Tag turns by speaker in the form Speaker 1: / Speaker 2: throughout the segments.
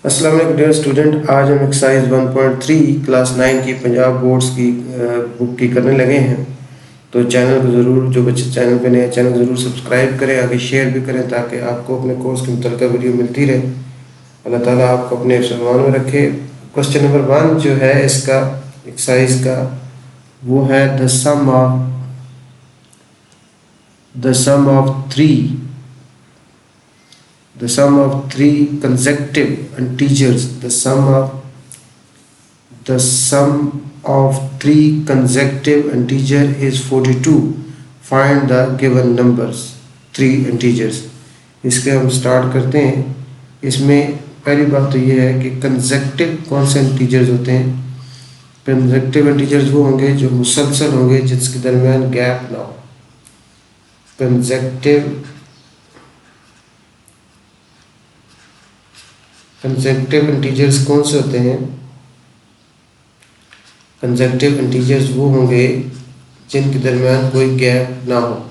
Speaker 1: अस्सलाम वालेकुम dear student. आज हम एक्सरसाइज 1.3 क्लास 9 की पंजाब बोर्ड्स की बुक की करने लगे हैं। तो चैनल को ज़रूर, जो बच्चे चैनल पे नए, चैनल ज़रूर सब्सक्राइब करें, आगे शेयर भी करें ताकि आपको अपने कोर्स के मुतल्लिक़ वीडियो मिलती रहे। अल्लाह ताला आपको अपने हिफ्ज़-ए-ईमान में रखे। क्वेश्चन नंबर 1 जो है इसका एक्सरसाइज का, वो है the sum of three consecutive integers. The sum of three consecutive integer is 42. Find the given numbers. Three integers. इसके हम स्टार्ट करते हैं। इसमें पहली बात तो ये है कि कंसेक्टिव कौन से इंटीजर्स होते हैं। कंसेक्टिव इंटीजर्स वो होंगे जो मुसलसल होंगे, जिसके दरमियान गैप ना हो। कंसेक्टिव इंटीजर्स कौन से होते हैं? कंसेक्टिव इंटीजर्स वो होंगे जिनके दरमियान कोई गैप ना हो।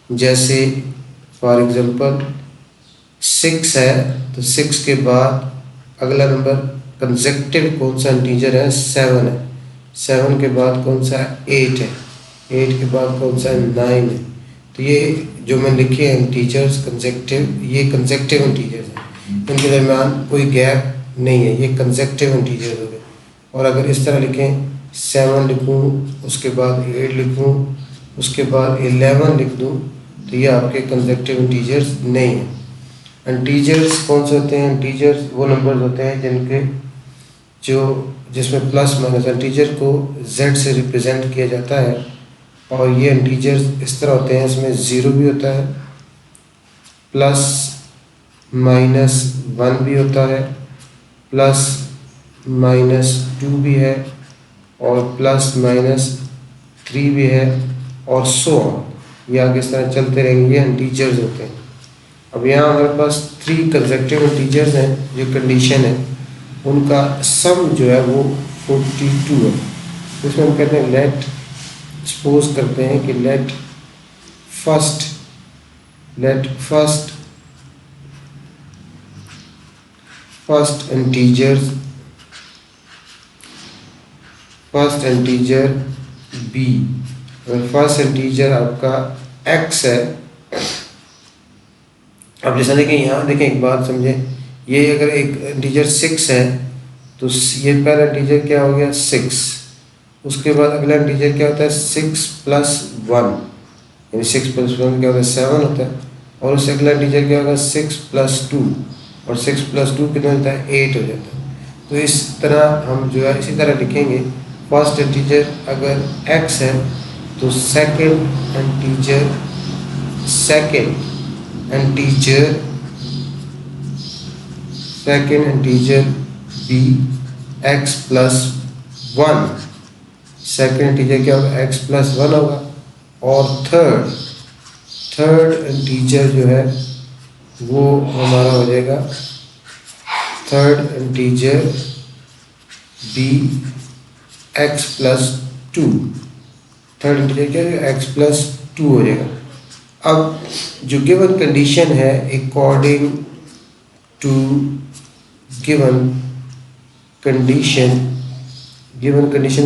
Speaker 1: जैसे फॉर एग्जांपल 6 है तो 6 के बाद अगला नंबर कंसेक्टिव कौन सा इंटीजर है? 7 है। 7 के बाद कौन सा है? 8 है। 8 के बाद कौन सा है? 9 है। तो ये जो मैं लिखे हैं इंटीजर्स कंसेक्टिव, ये कंसेक्टिव इंटीजर्स हैं, इनके दरमियान कोई गैप नहीं है, ये कंसेक्टिव इंटीजर्स हो गए। और अगर इस तरह लिखें 7 लिखूँ, उसके बाद 8 लिखूँ, उसके बाद 11 लिख दूँ, तो ये आपके कंसेक्टिव इंटीजर्स नहीं हैं। इंटीजर्स कौन से होते हैं? इंटीजर्स वो नंबर्स होते हैं जिसमें प्लस माइनस, इंटीजर को z से रिप्रेजेंट किया जाता है। और ये इंटीजर्स इस तरह होते हैं, इसमें 0 भी होता है, प्लस माइनस 1 भी होता है, प्लस माइनस 2 भी है, और प्लस माइनस 3 भी है, और सो ऑन। ये आगे इस तरह चलते रहेंगे। ये इंटीजर्स होते हैं। अब यहाँ हमारे पास 3 कंसेक्टिव इंटीजर्स हैं। जो कंडीशन है उनका सम जो है वो 42 है। इसमें हम कहते हैं लेट, सपोज करते हैं कि लेट फर्स्ट इंटीजर b। अगर फर्स्ट इंटीजर आपका x है, अब जैसा देखें, यहाँ देखें, एक बात समझें, ये अगर एक इंटीजर 6 है तो ये पहला इंटीजर क्या हो गया? 6। उसके बाद अगला इंटीजर क्या होता है? 6 प्लस 1, यानी 6 प्लस 1 क्या होता है? 7 होता है। और उससे अगला इंटीजर क्या होगा? 6 प्लस 2, और 6 प्लस 2 कितना होता है? 8 हो जाता है। तो इस तरह हम जो है इसी तरह लिखेंगे। फर्स्ट इंटीजर अगर x है तो second integer b x plus 1। Second integer क्या होगा? x प्लस 1 होगा। और थर्ड इंटीजर जो है वो हमारा हो जाएगा third integer b x plus 2। Third integer क्या है? x प्लस 2 हो जाएगा। अब जो गिवन कंडीशन है, अकॉर्डिंग टू गिवन कंडीशन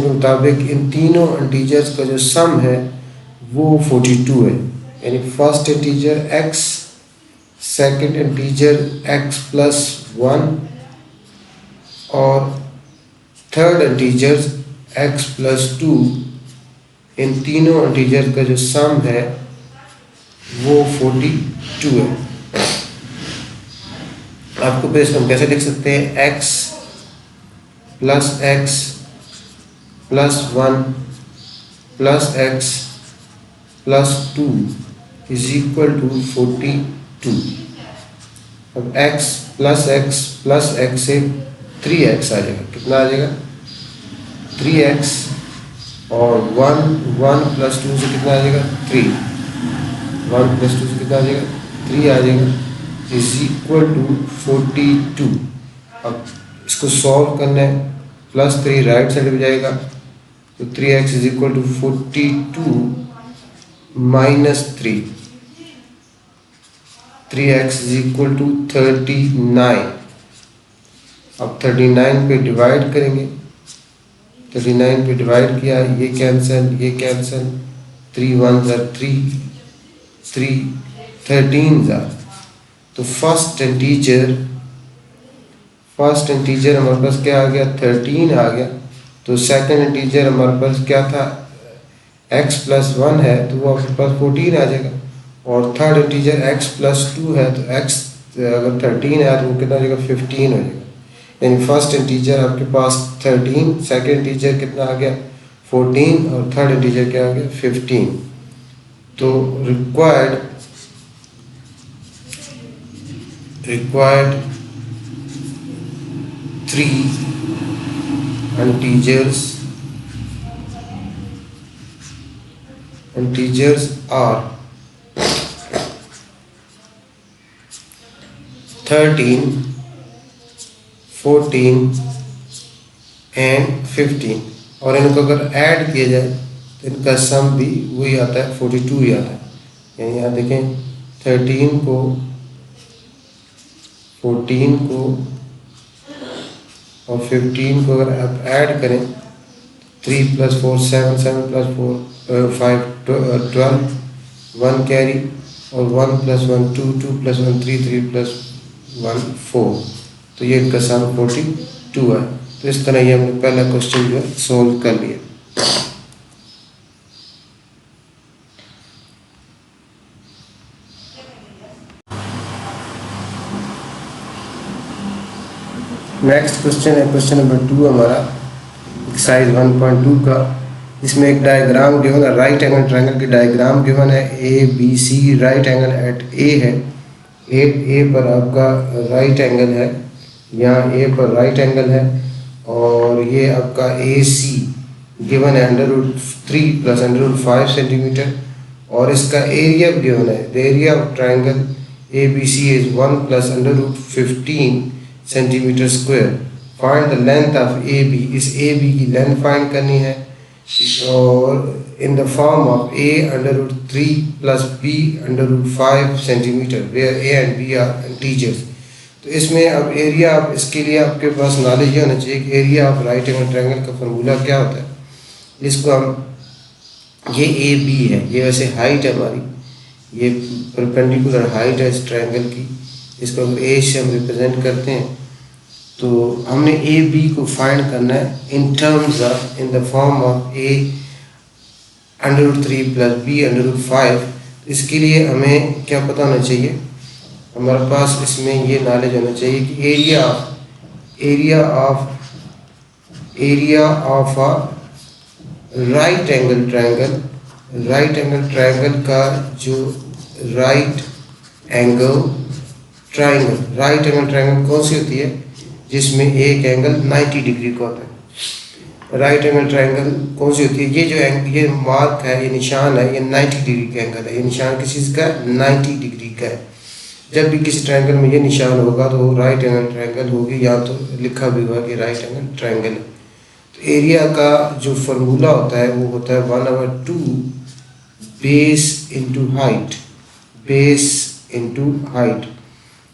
Speaker 1: के मुताबिक इन तीनों इंटीजर्स का जो सम है वो 42 है। यानी first integer x, second integer x plus 1, और थर्ड इंटीजर x प्लस 2, इन तीनों इंटीजर का जो सम है वो 42 है। आपको बेस हम कैसे लिख सकते हैं? x plus 1 plus x plus 2 is equal to 42। अब x प्लस x से 3x आ जाएगा। कितना आ जाएगा? 3x, और 1 प्लस 2 से कितना आ जाएगा? 3। 1 प्लस 2 से कितना आ जाएगा? 3 आ जाएगा, इज इक्वल टू 42। अब इसको सॉल्व करना है, प्लस 3 राइट साइड में जाएगा, तो 3x is equal to 42 minus 3। 3x is equal to 39। अब 39 पे डिवाइड करेंगे, 39 पे डिवाइड किया, ये कैंसिल, 3 1 ज़ा 3, 13 ज़ा, तो फर्स्ट इंटीजर हमारे पास क्या आ गया, 13 आ गया। तो सेकंड इंटीजर हमारे पास क्या था, x + 1 है, तो वो आपके पास 14 आ जाएगा। और थर्ड इंटीजर x + 2 है, तो x अगर 13 है तो वो कितना हो जाएगा, 15 हो जाएगा। यानी फर्स्ट इंटीजर आपके पास 13, सेकंड इंटीजर कितना आ गया, 14, और थर्ड इंटीजर क्या आ गया, 15। तो रिक्वायर्ड 3 integers are 13, 14 and 15, और इनको अगर ऐड किया जाए तो इनका सम भी वही आता है, 42 ही आता है। यानी यहाँ देखें 13 को, 14 को और 15 को अगर आप ऐड करें, 3 + 4 7, 7 + 4 5 12, 1 कैरी, और 1 + 1 2, 2 + 1 3, 3 + 1 4, तो ये इनका सम 42 है। तो इस तरह ये हमने पहला क्वेश्चन जो है सोल्व कर लिया। नेक्स्ट क्वेश्चन है क्वेश्चन नंबर 2 हमारा, एक्सरसाइज 1.2 का। इसमें एक डायग्राम गिवन है, राइट एंगल ट्रायंगल की डायग्राम गिवन है। ABC right angle at A है, A पर आपका राइट एंगल है, यहाँ A पर राइट एंगल है, और ये आपका AC गिवन है √3 + √5 सेंटीमीटर, और इसका एरिया भी गिवन है। The area of triangle ABC is 1 + √15 centimetre square. Find the length of AB, इस AB की लेंथ फाइंड करनी है, और in the form of A √3 + B √5 centimetre, where A and B are integers. तो इसमें अब एरिया, आप इसके लिए आपके पास नॉलेज ये होना चाहिए कि area of right angle triangle का फार्मूला क्या होता है। इसको हम, ये AB है, ये वैसे हाइट है हमारी, ये परपेंडिकुलर हाइट है इस ट्रायंगल की। इसको अगर A से हम रिप्रेजेंट करते हैं, तो हमने AB को फाइंड करना है in terms of, in the form of A √3 + B √5। इसके लिए हमें क्या पता होना चाहिए, हमारे पास इसमें ये नॉलेज होना चाहिए कि area of a right angle triangle का जो राइट एंगल ट्रायंगल कौन सी होती है, जिसमें एक एंगल 90 डिग्री का होता है। राइट एंगल ट्रायंगल कौन सी होती है, ये जो ये मार्क है, ये निशान है, ये 90 डिग्री का एंगल है। ये निशान किस चीज़ का है, 90 डिग्री का है। जब भी किसी ट्रायंगल में ये निशान होगा तो वो राइट एंगल ट्रायंगल होगी, या तो लिखा भी हुआ कि राइट एंगल ट्रायंगल है। तो एरिया का जो फार्मूला होता है वो होता है 1/2 बेस इंटू हाइट।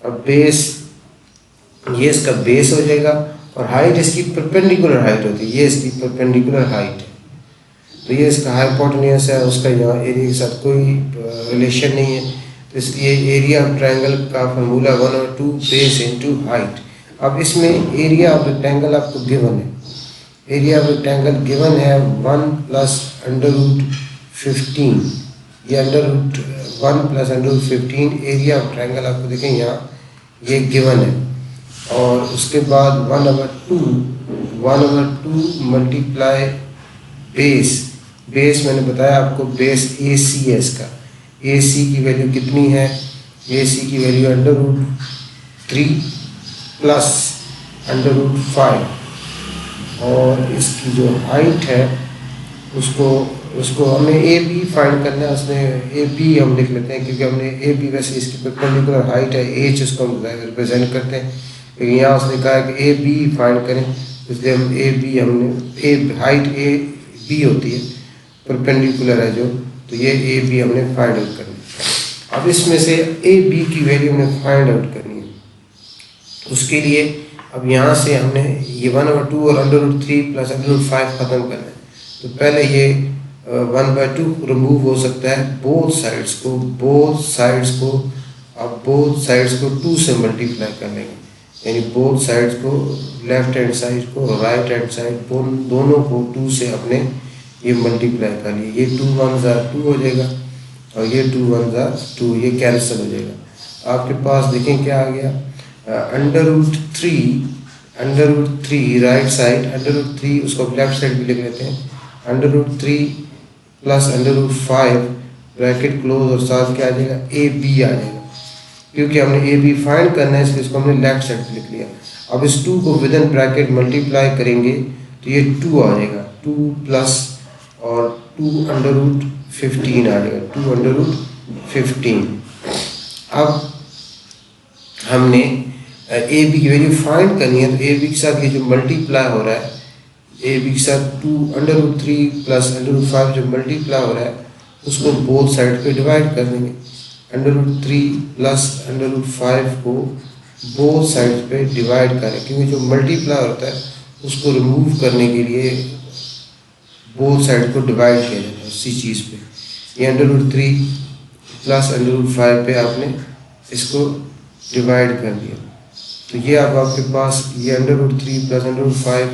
Speaker 1: अब बेस, ये इसका बेस हो जाएगा, और हाइट इसकी परपेंडिकुलर हाइट होती है, ये इसकी परपेंडिकुलर हाइट है। तो ये इसका हाइपोटेन्यूस है, उसका यहाँ एरिया के साथ कोई रिलेशन नहीं है। तो इसलिए एरिया ऑफ ट्रायंगल का फार्मूला 1/2 बेस इंटू हाइट। अब इसमें एरिया ऑफ रेक्टेंगल आपको गिवन है, एरिया ऑफ रेक्टेंगल गिवन है 1 + √15, ये √1 + √15 एरिया ऑफ ट्रायंगल आपको देखें यहाँ ये गिवन है। और उसके बाद 1/2 मल्टीप्लाई बेस मैंने बताया आपको, बेस AC है इसका। AC की वैल्यू कितनी है, AC की वैल्यू √3 + √5, और इसकी जो हाइट है उसको हमें AB फाइंड करना है। उसमें AB हम लिख लेते हैं, क्योंकि हमने AB वैसे इसकी परपेंडिकुलर हाइट है, H उसको हम रिप्रेजेंट करते हैं, लेकिन यहाँ उसने कहा कि AB फाइंड करें, इसलिए हम हमने हाइट AB होती है, परपेंडिकुलर है जो, तो ये AB हमने फाइंड आउट करनी है। अब इसमें से AB की वैल्यू हमने फाइंड आउट करनी है। उसके लिए अब यहाँ से हमने ये 1/2 और √3 प्लस √5 ख़त्म करना है। तो पहले ये 1/2 रिमूव हो सकता है बोथ साइड्स को अब बोथ साइड्स को 2 से मल्टीप्लाई कर लेंगे, यानी बोथ साइड्स को लेफ्ट हैंड साइड को राइट हैंड साइड दोनों को 2 से अपने ये मल्टीप्लाई कर लिए। ये 2 1 2 हो जाएगा और ये 2 1 2, ये कैंसिल हो जाएगा। आपके पास देखें क्या आ गया, √3 राइट साइड, √3 उसको लेफ्ट साइड भी लिख लेते हैं, √3 प्लस √5 ब्रैकेट क्लोज और साथ क्या आ जाएगा, AB आ जाएगा। क्योंकि हमने AB फाइंड करना है इसलिए इसको हमने लेफ्ट साइड लिख लिया। अब इस 2 को विद इन ब्रैकेट मल्टीप्लाई करेंगे तो ये 2 आ जाएगा, 2 प्लस और 2√15 आ जाएगा, 2√15। अब हमने AB की वैल्यू फाइंड करनी है, तो AB के साथ ये जो मल्टीप्लाई हो रहा है, AB के साथ 2√3 प्लस √5 जो मल्टीप्लाई हो रहा है उसको बोथ साइड पे डिवाइड कर देंगे। √3 प्लस √5 को बोथ साइड पे डिवाइड करें, क्योंकि जो मल्टीप्लाई होता है उसको रिमूव करने के लिए बोथ साइड को डिवाइड किया जाता है उसी चीज़ पे। ये √3 प्लस √5 पे आपने इसको डिवाइड कर दिया, तो ये अब आपके पास ये √3 प्लस √5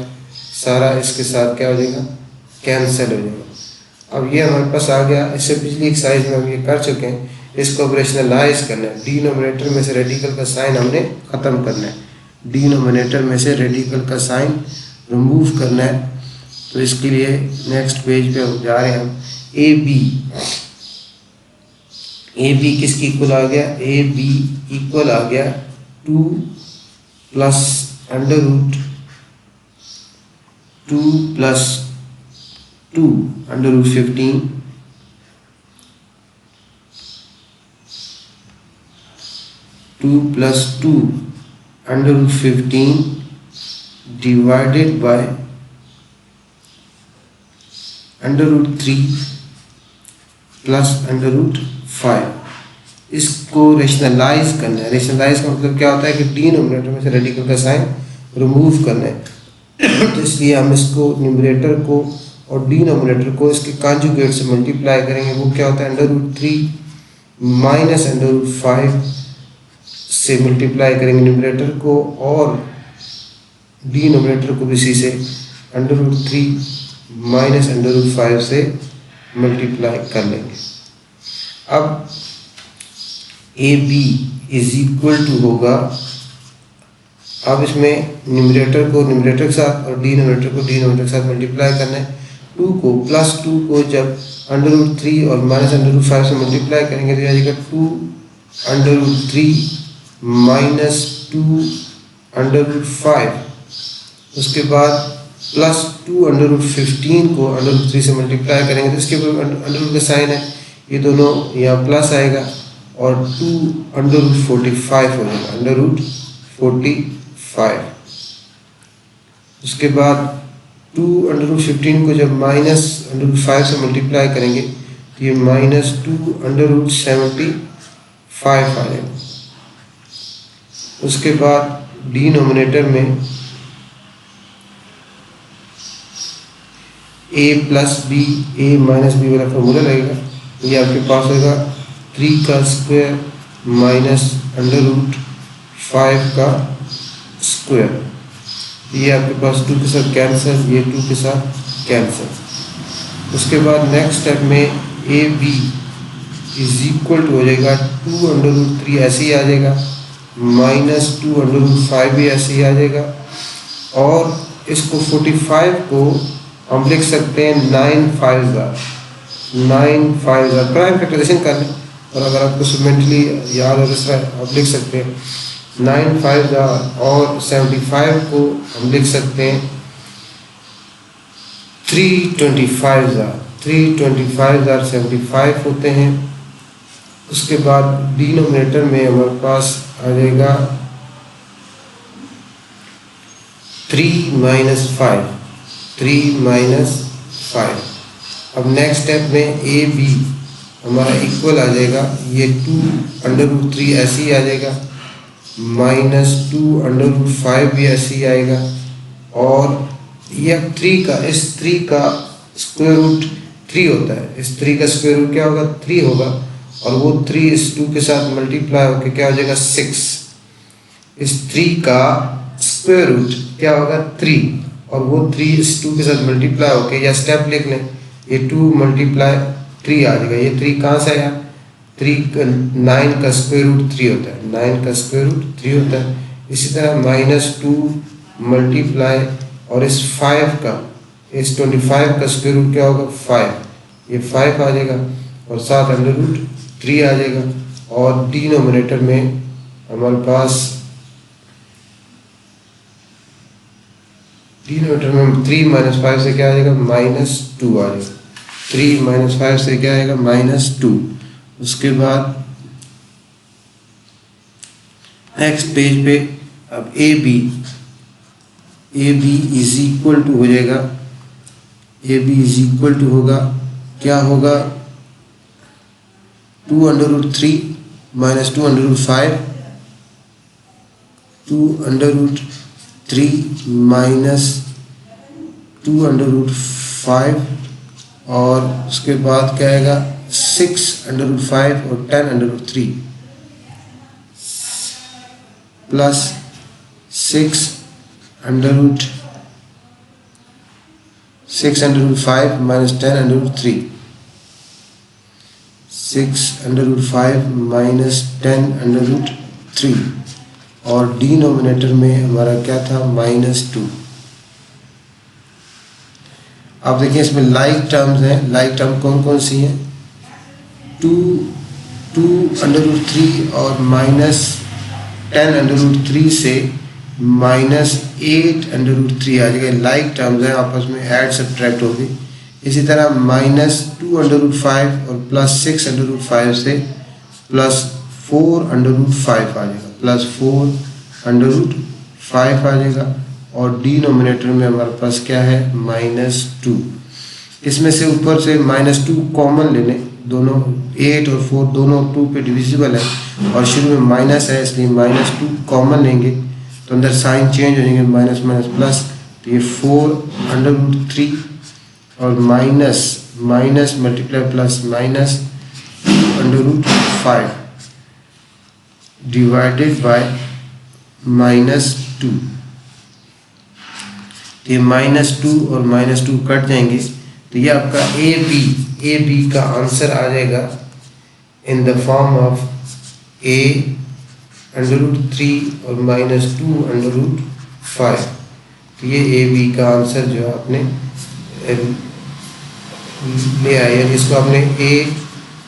Speaker 1: सारा इसके साथ क्या हो जाएगा, कैंसिल हो जाएगा। अब ये हमारे पास आ गया। इससे पिछली एक्सरसाइज में हम ये कर चुके हैं, इसको ऑपरेशनलाइज करना है। डिनोमिनेटर में से रेडिकल का साइन हमने ख़त्म करना है, डिनोमिनेटर में से रेडिकल का साइन रिमूव करना है। तो इसके लिए नेक्स्ट पेज पे हम जा रहे हैं। हम AB किसकी इक्वल आ गया, AB इक्वल आ गया 2 plus √2 plus 2 √15 2 plus 2 √15 divided by √3 plus √5। इसको रेशनलाइज करना है। रेशनलाइज का मतलब क्या होता है कि डिनोमिनेटर में से रेडिकल का साइन रिमूव करना है। तो इसलिए हम इसको न्यूमरेटर को और डिनोमिनेटर को इसके कॉन्जुगेट से मल्टीप्लाई करेंगे। वो क्या होता है, √3 माइनस √5 से मल्टीप्लाई करेंगे न्यूमरेटर को और डिनोमिनेटर को भी इसी से √3 माइनस √5 से मल्टीप्लाई कर लेंगे। अब AB इज इक्वल टू होगा, अब इसमें न्यूमरेटर को न्यूमरेटर के साथ और डिनोमिनेटर को डिनोमिनेटर के साथ मल्टीप्लाई करना है। 2 को प्लस 2 को जब √3 और माइनस √5 से मल्टीप्लाई करेंगे तो यह आ जाएगा 2√3 माइनस 2√5। उसके बाद प्लस 2√15 को √3 से मल्टीप्लाई करेंगे तो इसके ऊपर अंडर का साइन है, ये दोनों यहाँ प्लस आएगा और 2√45 हो जाएगा, √45। उसके बाद 2√15 को जब माइनस √5 से मल्टीप्लाई करेंगे तो ये माइनस 2√75 आ जाएगा। उसके बाद डिनोमिनेटर में a plus b a minus b वाला फॉर्मूला लगेगा। ये आपके पास होगा 3 का स्क्वायर माइनस √5 का स्क्वायर। ये आपके पास 2 के साथ कैंसिल, ये 2 के साथ कैंसिल। उसके बाद नेक्स्ट स्टेप में AB इज इक्वल टू हो जाएगा 2√3 ऐसे ही आ जाएगा, माइनस 2√5 भी ऐसे ही आ जाएगा। और इसको 45 को हम लिख सकते हैं 9 5 प्राइम फैक्टराइजेशन कर लें, और अगर आपको मेंटली याद हो तो आप लिख सकते हैं 9 5 और 75 को हम लिख सकते हैं 325 75 होते हैं। उसके बाद डिनोमिनेटर में हमारे पास आ जाएगा 3 - 5। अब नेक्स्ट स्टेप में AB हमारा इक्वल आ जाएगा, ये 2√3 ऐसे ही आ जाएगा, -2√5 भी ऐसे ही आएगा। और ये 3 का, इस 3 का स्क्वायर रूट 3 होता है, इस 3 का स्क्वायर रूट क्या होगा, 3 होगा, और वो 3 इस 2 के साथ मल्टीप्लाई होकर क्या हो जाएगा, 6। इस 3 का स्क्वायर रूट क्या होगा, 3, और वो 3 इस 2 के साथ मल्टीप्लाई होकर, या स्टेप लिख लें, ये 2 मल्टीप्लाई 3 आ जाएगा। ये 3 कहाँ से आया, 9 का स्क्वायर रूट 3 होता है, 9 का स्क्वायर रूट 3 होता है। इसी तरह -2 मल्टीप्लाई, और इस 5 का, इस 25 का स्क्वायर रूट क्या होगा, 5, ये 5 आ जाएगा, और साथ √3 आ जाएगा। और डिनोमिनेटर में हमारे पास, डिनोमिनेटर में 3 - 5 से क्या आ जाएगा, -2 आ जाएगा। 3 - 5 से क्या आएगा, -2। उसके बाद नेक्स्ट पेज पे अब AB इज इक्वल टू हो जाएगा, AB इज इक्वल टू होगा, क्या होगा, 2√3 - 2√5, 2√3 - 2√5, और उसके बाद क्या आएगा, 6√5 और 10√3 प्लस 6√5 - 10√3, 6√5 - 10√3, और डिनोमिनेटर में हमारा क्या था, -2। आप देखिए इसमें लाइक टर्म्स हैं, लाइक टर्म कौन कौन सी हैं, 2√3 और -10√3 से -8√3 आ जाएगा। लाइक टर्म्स हैं, आपस में ऐड सब्ट्रैक्ट होगी। इसी तरह -2√5 और +6√5 से +4√5 आ जाएगा, +4√5 आ जाएगा। और डिनोमिनेटर में हमारे पास क्या है, -2। इसमें से ऊपर से -2 कॉमन ले लें, दोनों 8 और 4 दोनों 2 पे डिविजिबल है, और शुरू में माइनस है, इसलिए -2 कॉमन लेंगे तो अंदर साइन चेंज हो जाएंगे, माइनस माइनस प्लस, तो ये 4√3 और minus multiply plus -2√5 divided by -2। तो ये -2 और -2 कट जाएंगे, तो ये आपका ए बी का आंसर आ जाएगा इन द फॉर्म ऑफ a√3 और -2√5। तो ये ए बी का आंसर जो आपने ले आया, जिसको आपने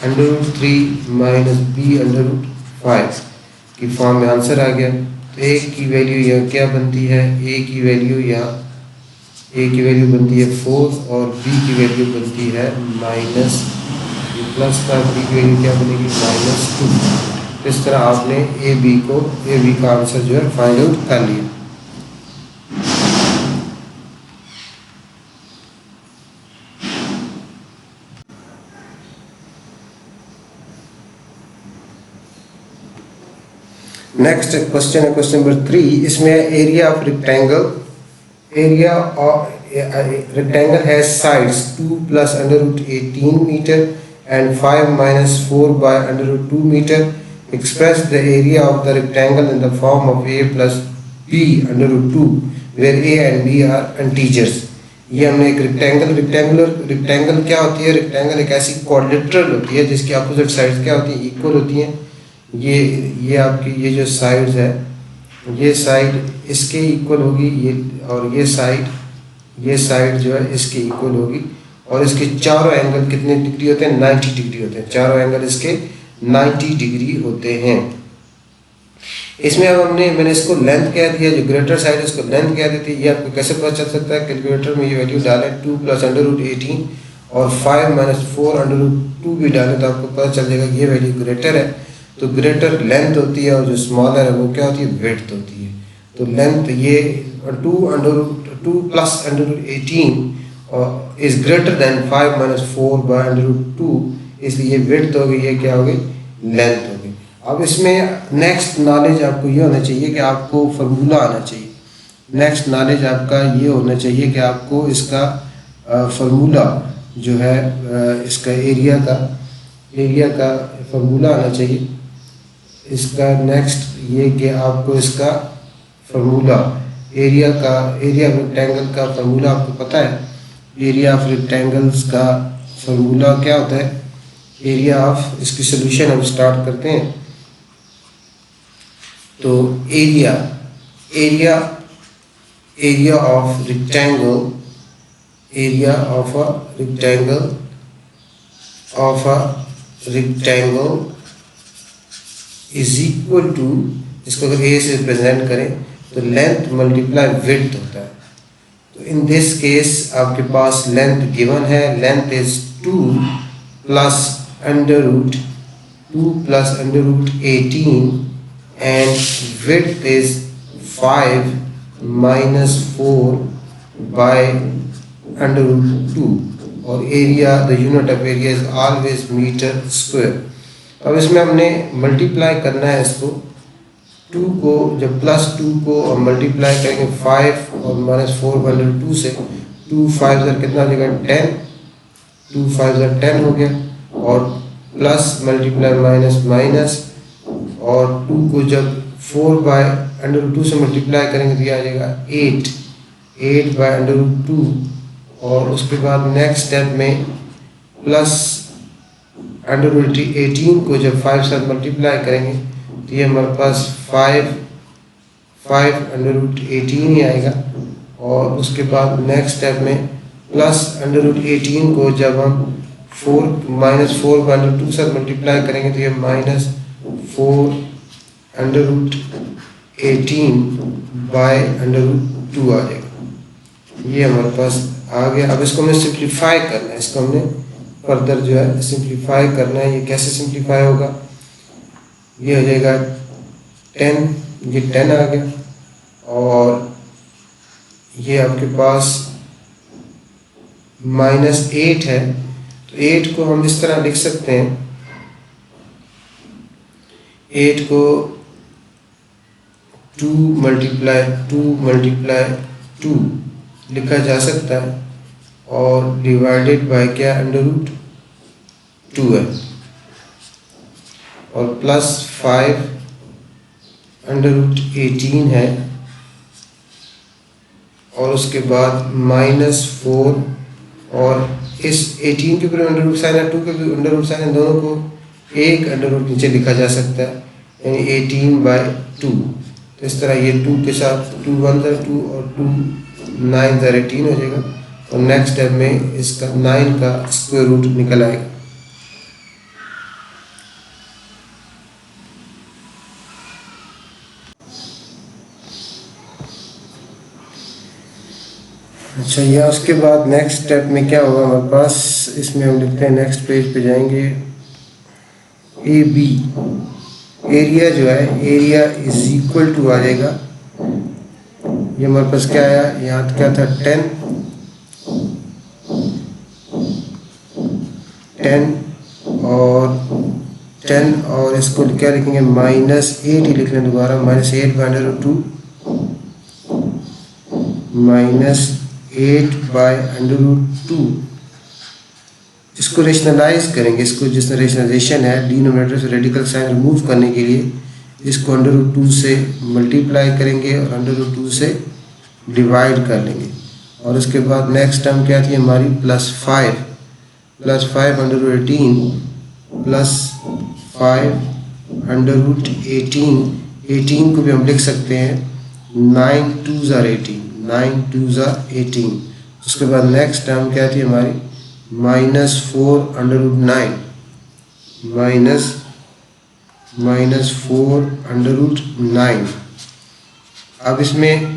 Speaker 1: a√3 - b√5 की फॉर्म में आंसर आ गया। तो ए की वैल्यू यहाँ क्या बनती है, ए की वैल्यू बनती है 4, और बी की वैल्यू बनती है प्लस का, बी की वैल्यू क्या बनेगी, -2। इस तरह आपने ए बी का आंसर जो है फाइंड आउट कर लिया। नेक्स्ट क्वेश्चन है क्वेश्चन नंबर 3। इसमें area of rectangle, rectangle has sides 2 + √18 meter and 5 - 4 by √2 meter. Express the area of the rectangle in the form of a plus b √2 where a and b are integers. ये हमने एक rectangle क्या होती है, rectangle एक ऐसी quadrilateral होती है जिसकी अपोजिट साइड्स क्या होती हैं, इक्वल होती हैं। ये आपकी ये जो साइड्स है, ये साइड इसके इक्वल होगी, ये और ये साइड जो है इसके इक्वल होगी, और इसके चारों एंगल कितने डिग्री होते हैं, 90 डिग्री होते हैं। चारों एंगल इसके 90 डिग्री होते हैं। इसमें अब मैंने इसको लेंथ कह दिया, जो ग्रेटर साइड है उसको लेंथ कह देती है। ये आपको कैसे पता चल सकता है, कैलकुलेटर में ये वैल्यू डालें 2 + √18 और 5 - 4√2 भी डालें तो आपको पता चल जाएगा कि ये वैल्यू ग्रेटर है। तो ग्रेटर लेंथ होती है, और जो स्मॉलर है वो क्या होती है, विड्थ होती है। तो लेंथ ये 2 + √18 इज ग्रेटर देन 5 - 4 by √2, इसलिए ये विड्थ हो गई, ये क्या हो गई, लेंथ हो गई। अब इसमें नेक्स्ट नॉलेज आपको ये होना चाहिए कि आपको फार्मूला आना चाहिए। नेक्स्ट नॉलेज आपका ये होना चाहिए कि आपको इसका फार्मूला जो है इसका एरिया का फार्मूला आना चाहिए। इसका नेक्स्ट ये कि आपको इसका फार्मूला एरिया ऑफ रेक्टेंगल का फार्मूला आपको पता है। एरिया ऑफ रेक्टेंगल्स का फार्मूला क्या होता है? एरिया ऑफ, इसकी सोल्यूशन हम स्टार्ट करते हैं। तो area of rectangle, area of a rectangle is equal to, इसको अगर ए से रिप्रेजेंट करें तो लेंथ मल्टीप्लाई विड्थ होता है। तो इन दिस केस आपके पास लेंथ गिवन है, length is 2 plus under root 18 and width is 5 minus 4 by under root 2 और area, the unit of area is always meter square। अब इसमें हमने मल्टीप्लाई करना है इसको 2 को, जब प्लस 2 को हम मल्टीप्लाई करेंगे 5 और माइनस 4 by under 2 से, 2 5 कितना हो जाएगा 10, 2 5 10 हो गया, और प्लस मल्टीप्लाई माइनस और 2 को जब 4 by under root 2 से मल्टीप्लाई करेंगे तो ये आ जाएगा 8 by under root 2, और उसके बाद नेक्स्ट स्टेप में प्लस अंडर रूट 18 को जब 5 से मल्टीप्लाई करेंगे तो ये हमारे पास 5 अंडर रूट 18 ही आएगा। और उसके बाद नेक्स्ट स्टेप में प्लस अंडर रूट 18 को जब हम 4 by under 2 से मल्टीप्लाई करेंगे तो ये -4 under root 18 by under root 2 आ जाएगा। ये हमारे पास आ गया। अब इसको हमें सिंप्लीफाई करना है, इसको हमने फर्दर जो है सिंप्लीफाई करना है। ये कैसे सिंप्लीफाई होगा? ये हो जाएगा 10, ये 10 आ गया, और ये आपके पास -8 है, तो 8 को हम इस तरह लिख सकते हैं, 8 को 2 मल्टीप्लाई 2 लिखा जा सकता है, और डिवाइडेड बाय क्या, अंडर रूट 2 है, और प्लस 5 अंडर रूट 18 है, और उसके बाद -4, और इस 18 के ऊपर अंडर रूट साइन है, 2 के ऊपर अंडर रूट साइन है, दोनों को एक अंडर रूट नीचे लिखा जा सकता है, यानी 18/2। तो इस तरह ये 2 के साथ 2 1 2 और 2 9 18 हो जाएगा, और नेक्स्ट स्टेप में इसका 9 का स्क्वायर रूट निकल आएगा। अच्छा, या उसके बाद नेक्स्ट स्टेप में क्या होगा हमारे पास, इसमें हम लिखते हैं, नेक्स्ट पेज पे जाएंगे, ए बी एरिया जो है, एरिया इज इक्वल टू आ जाएगा, ये हमारे पास क्या आया, यहाँ क्या था 10 और इसको क्या लिखेंगे, -8 ही लिख लें दोबारा, -8/√2 -8/√2। इसको रेशनलाइज करेंगे, इसको जिस रेशनलाइजेशन है, डिनोमिनेटर से रेडिकल साइन रिमूव करने के लिए इसको √2 से मल्टीप्लाई करेंगे और √2 से डिवाइड कर लेंगे, और उसके बाद नेक्स्ट टर्म क्या थी हमारी, +5 √18 +5/√18, 18 को भी हम लिख सकते हैं 9 2s are 18। उसके बाद नेक्स्ट टर्म क्या थी हमारी, -4/9। अब इसमें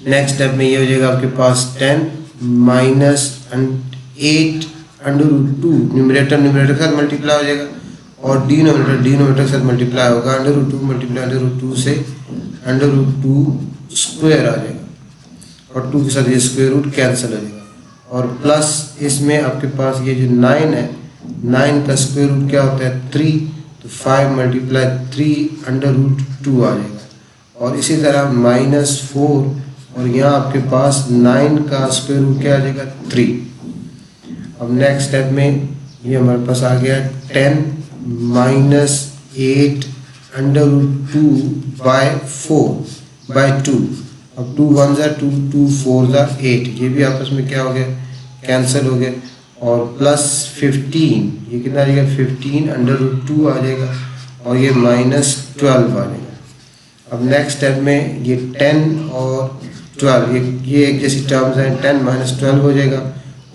Speaker 1: नेक्स्ट स्टेप में ये हो जाएगा आपके पास 10 -8/√2, न्यूमरेटर के साथ मल्टीप्लाई हो जाएगा, और डिनोमिनेटर के साथ मल्टीप्लाई होगा, √2 मल्टीप्लाई √2 से √2 स्क्वायर आ जाएगा, और 2 के साथ ये स्क्वायर रूट कैंसिल हो जाएगा, और प्लस इसमें आपके पास ये जो 9 है, 9 का स्क्वायर रूट क्या होता है 3, तो 5 मल्टीप्लाई 3 अंडर रूट 2 आ जाएगा। और इसी तरह -4 और यहाँ आपके पास 9 का स्क्वायर रूट क्या आ जाएगा 3। अब नेक्स्ट स्टेप में ये हमारे पास आ गया 10 - 8 अंडर रूट 2 बाय 4 बाय 2। अब 2 1 ज़ा 2, 2 4 ज़ा 8, ये भी आपस में क्या हो गया कैंसिल हो गया। और प्लस 15, ये कितना आ जाएगा 15 अंडर रूट 2 आ जाएगा और ये -12 आ जाएगा। अब नेक्स्ट स्टेप में ये 10 और 12 ये एक जैसी टर्म्स हैं, 10 - 12 हो जाएगा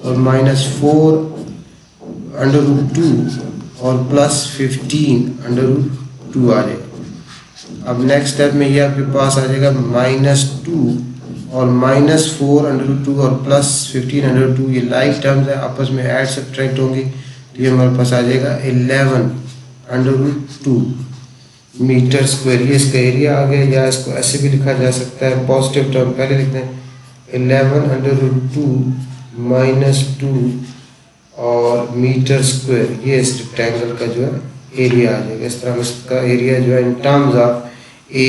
Speaker 1: और -4 अंडर रूट 2 और प्लस 15 अंडर रूट 2 आ जाएगा। अब नेक्स्ट स्टेप में ये आपके पास आ जाएगा -2 और -4 अंडर रूट 2 और प्लस 15 अंडर रूट 2, ये लाइक टर्म्स है, आपस में ऐड सब्ट्रैक्ट होंगी, तो ये हमारे पास आ जाएगा 11 अंडर रूट 2 मीटर स्क्वायर। ये इसका एरिया आ गया, या इसको ऐसे भी लिखा जा सकता है, पॉजिटिव टर्म पहले लिखते हैं 11 अंडर रूट 2 - 2 और मीटर स्क्वायर, ये इस रेक्टेंगल का जो है एरिया आ जाएगा। इस तरह इसका एरिया जो है in terms of a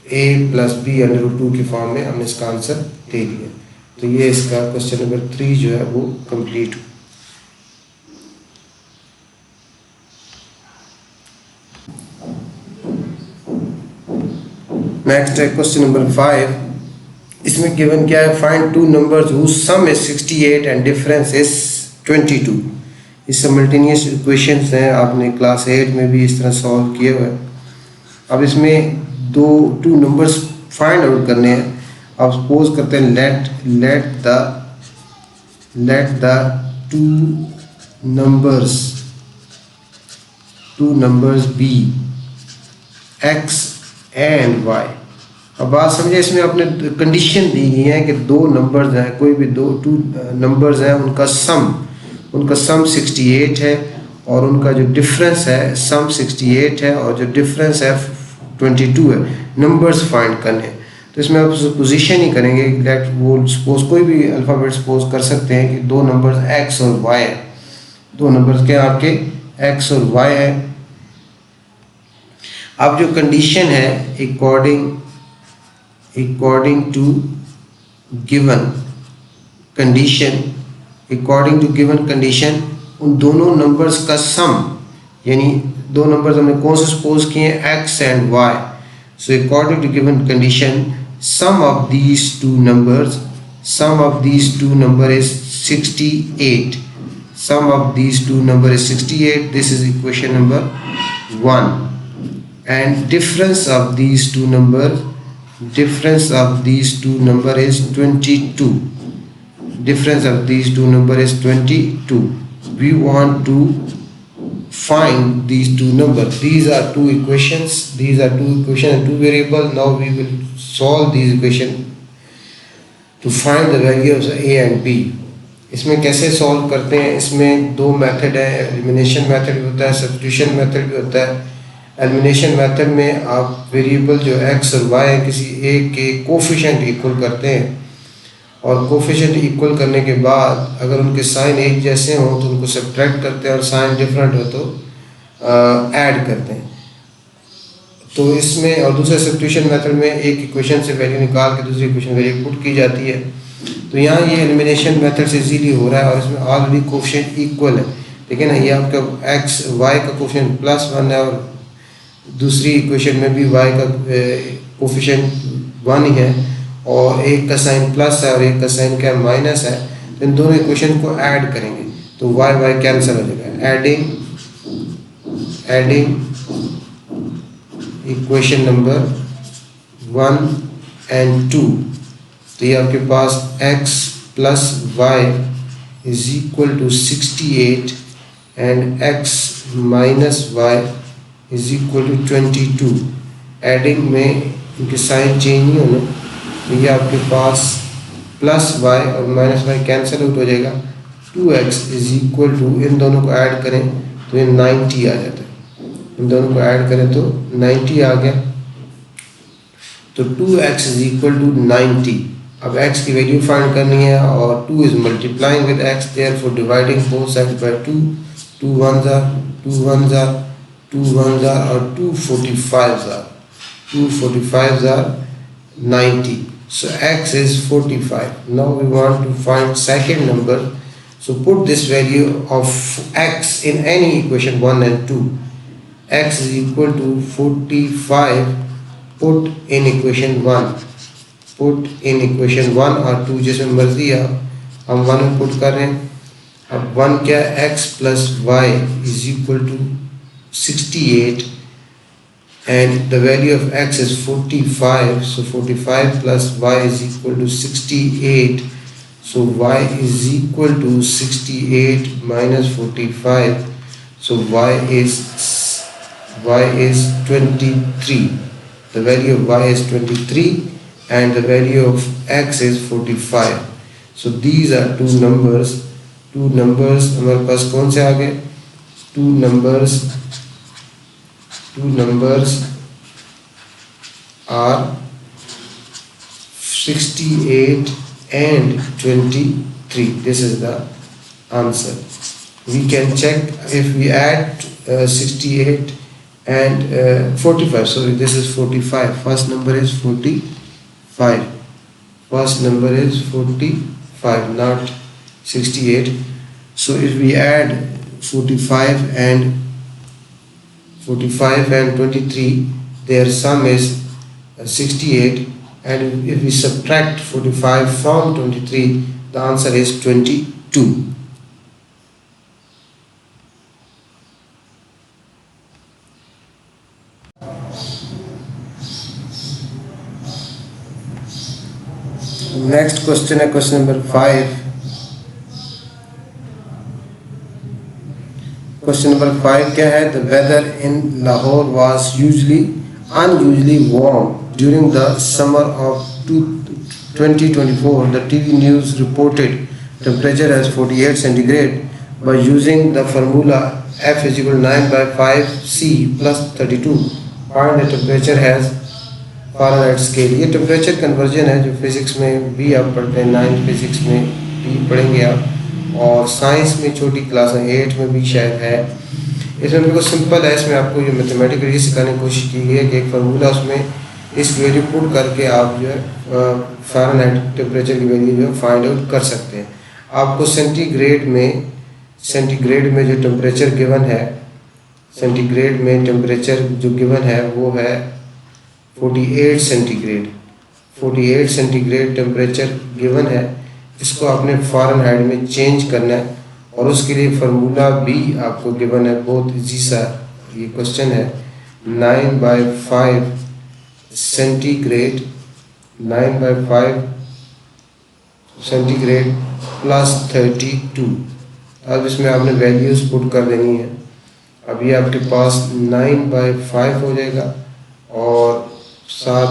Speaker 1: + b under root 2 की फॉर्म में हमने इसका आंसर दे दिया। तो ये इसका क्वेश्चन नंबर 3 जो है वो कंप्लीट हुआ। नेक्स्ट है क्वेश्चन नंबर 5। इसमें गिवन क्या है, find 2 numbers whose sum is 68 and difference is 22। ये सिमल्टेनियस इक्वेशंस हैं, आपने क्लास 8 में भी इस तरह सॉल्व किए हुए हैं। अब इसमें टू नंबर्स फाइंड आउट करने हैं। अब सपोज करते हैं let the two numbers be x and y। अब बात समझे, इसमें आपने कंडीशन दी गई है कि दो नंबर्स हैं, कोई भी टू नंबर्स हैं, उनका सम 68 है और उनका जो डिफरेंस है सम 68 है और जो डिफरेंस है 22 है। नंबर्स फाइंड करने हैं, तो इसमें आप पोजीशन ही करेंगे। लेट वो सपोज कोई भी अल्फ़ाबेट सपोज कर सकते हैं कि दो नंबर्स x और y है। दो नंबर्स क्या आपके x और y है। अब जो कंडीशन है अकॉर्डिंग टू गिवन कंडीशन उन दोनों नंबर्स का सम, यानी दो नंबर्स हमने कौन से सपोज किए हैं x and y। So according to given condition sum of these two number is 68। Sum of these two number is 68। This is equation number 1। and difference of these two number is 22. Difference of these two number is 22. We want to find these two numbers. These are two equations and two variables. Now we will solve these equation to find the values of a and b. इसमें कैसे solve करते हैं, इसमें दो method है, elimination method भी होता है, सब्स्टिट्यूशन मेथड भी होता है। एलिमिनेशन मेथड में आप वेरिएबल जो x और y है किसी एक के कोफिशिएंट इक्वल करते हैं और कोफिशिएंट इक्वल करने के बाद अगर उनके साइन एक जैसे हों तो उनको सब्ट्रैक्ट करते हैं और साइन डिफरेंट हो तो ऐड करते हैं। तो इसमें और दूसरे सब्स्टिट्यूशन मेथड में एक इक्वेशन से वैल्यू निकाल के दूसरी इक्वेशन वैल्यू पुट की जाती है। तो यहाँ ये एलिमिनेशन मेथड से इजीली हो रहा है और इसमें ऑलरेडी कोफिशिएंट इक्वल है। लेकिन ये आपका x y का कोफिशिएंट +1 है और दूसरी इक्वेशन में भी y का कोफिशिएंट 1 ही है और एक का साइन प्लस है और एक का साइन क्या माइनस है। तो इन दोनों इक्वेशन को ऐड करेंगे तो y कैंसिल हो जाएगा। एडिंग इक्वेशन नंबर 1 एंड 2, तो ये आपके पास x + y = 68 and x - y = 22। Adding में इनके साइन चेंज नहीं होना, तो ये आपके पास +y और -y कैंसिल आउट हो जाएगा। 2x = इन दोनों को ऐड करें तो ये 90 आ जाता है। इन दोनों को ऐड करें तो 90 आ गया। तो 2x = 90। अब x की वैल्यू फाइंड करनी है और 2 is multiplying with x, therefore dividing both sides by 2, 2 ones are 2 ones are 2 ones are or 2 45s are 2 45s are 90. So x is 45. Now we want to find second number. So put this value of x in any equation 1 and 2. X is equal to 45. Put in equation 1. Put in equation 1 और 2 जिसमें मर्जी आप हम 1 में put कर रहे हैं. अब 1 क्या x plus y is equal to 68 and the value of x is 45. So 45 plus y is equal to 68. So y is equal to 68 minus 45. So y is 23. The value of y is 23 and the value of x is 45. So these are two numbers हमारे पास कौन से आ गए? two numbers are 68 and 23. This is the answer. We can check if we add 68 and 45. Sorry, this is 45. First number is 45. First number is 45, not 68. So if we add 45 and 23, their sum is 68, and if we subtract 45 from 23, the answer is 22. Next question है question number 5. Question number 5 क्या है? The weather in Lahore was unusually warm during the summer of 2024. The TV news reported temperature as 48 centigrade. By using the formula F is equal to 9 by 5 C plus 32, find the temperature as Fahrenheit scale. ये temperature conversion है जो physics में भी आप पढ़ते हैं, 9th physics में भी पढ़ेंगे आप, और साइंस में छोटी क्लास है 8 में भी शायद है. इसमें बिल्कुल सिंपल है. इसमें आपको जो मैथमेटिकली सिखाने की कोशिश की गई है कि एक फार्मूला उसमें इस वैल्यू पुट करके आप जो है फ़ारेनहाइट टेम्परेचर की वैल्यू जो है फाइंड आउट कर सकते हैं. आपको सेंटीग्रेड में जो टेम्परेचर गिवन है, सेंटीग्रेड में टेम्परेचर जो गिवन है वो है 48 सेंटीग्रेड. 48 सेंटीग्रेड टेम्परेचर गिवन है. इसको आपने फ़ारेनहाइट में चेंज करना है और उसके लिए फार्मूला भी आपको गिवन है. बहुत इजी सा ये क्वेश्चन है. 9 by 5 centigrade, 9 by 5 centigrade plus 32. अब इसमें आपने वैल्यूज़ पुट कर देनी है. अभी आपके पास 9 by 5 हो जाएगा और साथ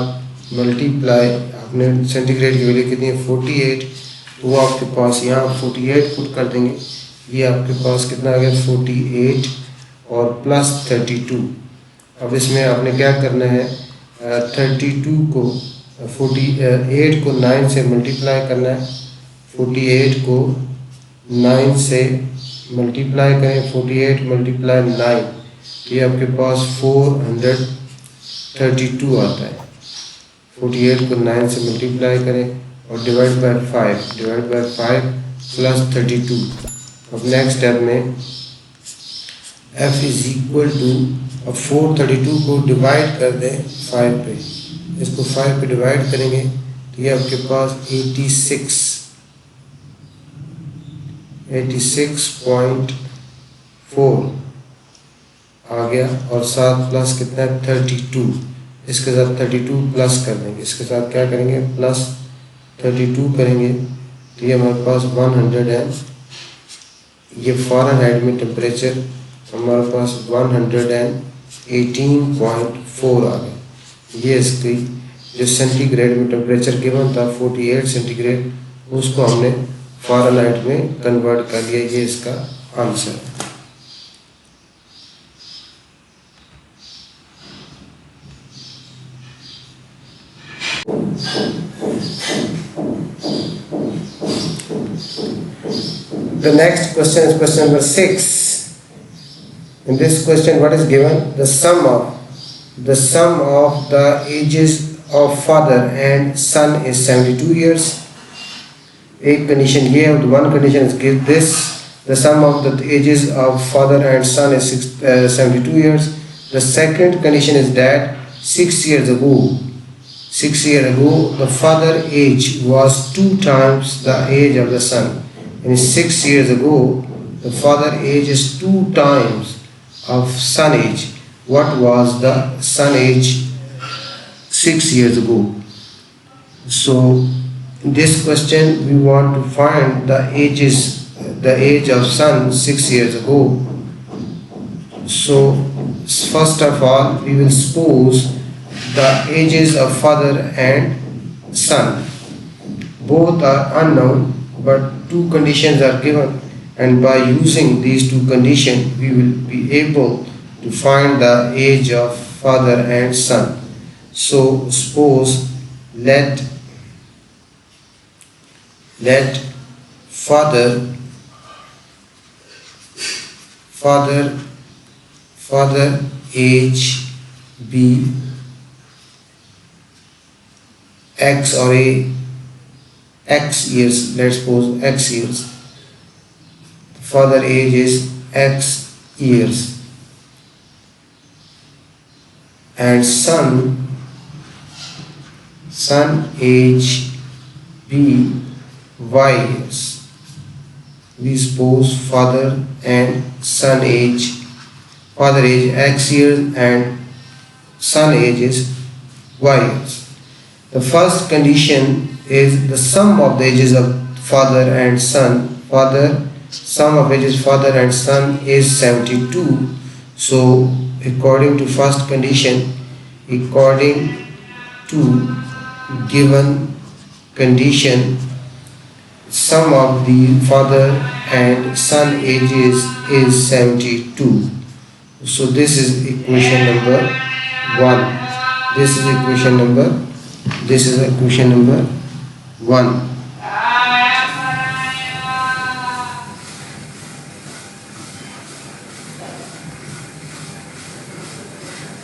Speaker 1: मल्टीप्लाई आपने सेंटीग्रेड की वैल्यू कितनी है 48, तो वो आपके पास यहाँ 48 पुट कर देंगे. ये आपके पास कितना आ गया 48 और प्लस 32. अब इसमें आपने क्या करना है 32 को 48 को 9 से मल्टीप्लाई करना है. 48 को 9 से मल्टीप्लाई करें. 48 मल्टीप्लाई 9, तो ये आपके पास 432 आता है. 48 को 9 से मल्टीप्लाई करें और डिवाइड बाय 5 प्लस 32. अब नेक्स्ट स्टेप में f इज इक्वल टू, अब 432 को डिवाइड कर दें 5 पे. इसको 5 पे डिवाइड करेंगे तो ये आपके पास 86.4 आ गया और साथ प्लस कितना है 32. इसके साथ 32 प्लस कर देंगे. इसके साथ क्या करेंगे प्लस 32 करेंगे तो ये हमारे पास 100 है. ये फ़ारेनहाइट में टेम्परेचर हमारे पास 118.4 आ गया. ये इसकी जो सेंटीग्रेड में टेम्परेचर गिवन था 48 सेंटीग्रेड, उसको हमने फ़ारेनहाइट में कन्वर्ट कर लिया. ये इसका आंसर है. The next question is question number 6. In this question, what is given? The sum of the ages of father and son is 72 years. एक condition ये है, one condition is give this. The sum of the ages of father and son is 72 years. The second condition is that 6 years ago, the father age was 2 times the age of the son. And 6 years ago, the father age is 2 times of son age. What was the son age 6 years ago? So in this question, we want to find the age of son 6 years ago. So first of all, we will suppose the ages of father and son. Both are unknown, but 2 conditions are given, and by using these 2 conditions, we will be able to find the age of father and son. So suppose let father age be x or a x years. Let's suppose x years. Father age is x years, and son age be y years. We suppose father and son age, father age x years and son age is y years. The first condition is the sum of the ages of father and son. Sum of ages father and son is 72. So according to first condition, according to given condition, sum of the father and son ages is 72. So this is equation number 1. This is equation number 1.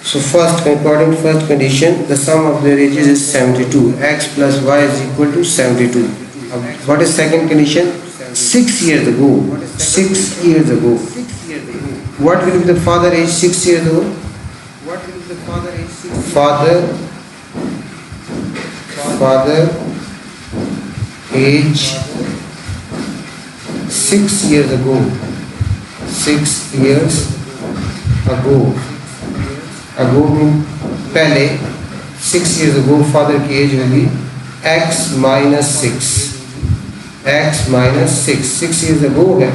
Speaker 1: So first, according to first condition, the sum of their ages is 72. X plus y is equal to 72. What is second condition? 6 years ago. 6 years ago. What will be the father age 6 years ago? Father age 6 years ago. 6 years ago. Ago means पहले. 6 years ago father की age होगी x minus 6. x minus 6. 6 years ago है,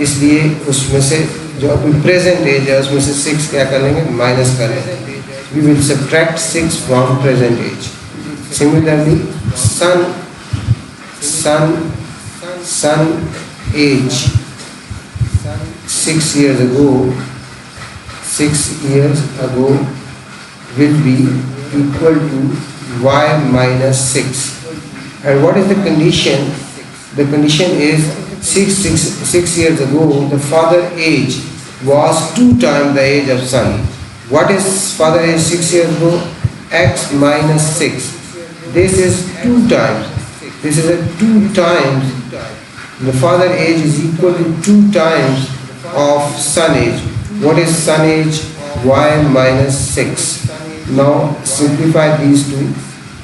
Speaker 1: इसलिए उसमें से जो अपनी present as है उसमें से 6 क्या कर लेंगे? माइनस करें. We will subtract 6 from present age. Similarly, son age 6 years ago will be equal to y minus 6. And what is the condition? The condition is 6 years ago the father age was 2 times the age of son. What is father age 6 years ago? X minus 6. This is 2 times. This is a 2 times. The father age is equal to 2 times of son age. What is son age? Y minus 6. Now simplify these two.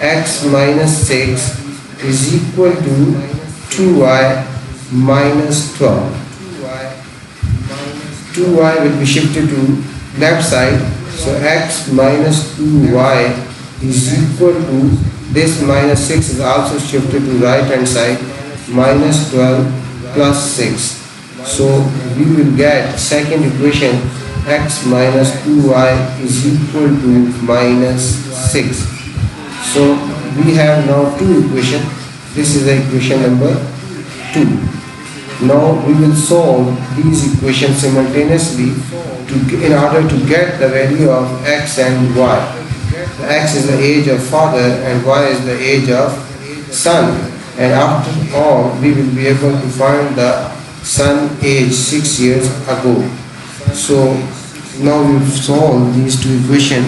Speaker 1: X minus 6 is equal to 2y minus 12. 2y will be shifted to left side. So x minus 2y is equal to, this minus 6 is also shifted to right hand side, minus 12 plus 6. So we will get second equation, x minus 2y is equal to minus 6. So we have now 2 equations. This is the equation number 2. Now we will solve these equations simultaneously in order to get the value of x and y. The x is the age of father and y is the age of son. And after all, we will be able to find the son age 6 years ago. So Now we solve these two equations.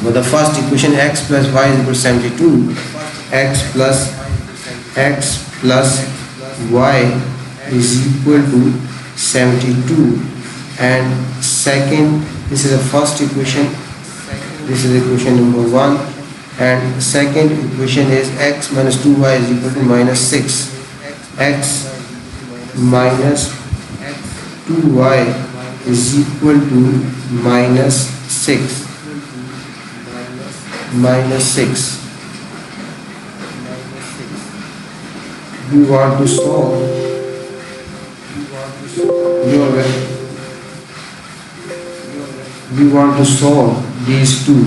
Speaker 1: But the first equation, x plus y is equal to 72. x plus y is equal to 72. And second, this is the first equation. This is equation number 1. And second equation is x minus 2y is equal to minus 6. X minus 2y is equal to minus 6. Minus 6. We want to solve. We want to solve these two.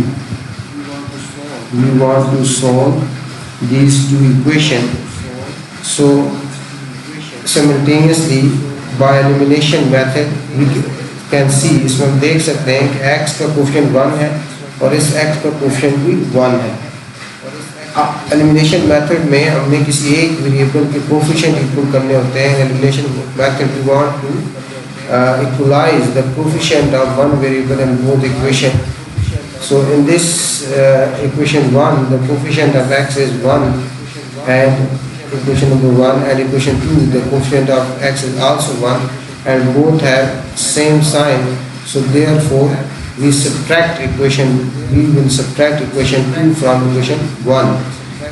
Speaker 1: We want to solve these two equations. So simultaneously by elimination method we can see, इसमें हम देख सकते हैं कि x का coefficient 1 है और इस x का कोफिशिएंट भी 1 है. एलिमिनेशन मेथड में हमने किसी एक वेरिएबल के कोफिशिएंट इक्वल करने होते हैं. Elimination method we want to equalize the coefficient of one variable in both equation. So in this equation 1, the coefficient of x is 1, and equation number 1 and equation 2, the coefficient of x is also 1, and both have same sign. So therefore we will subtract equation 2 from equation 1.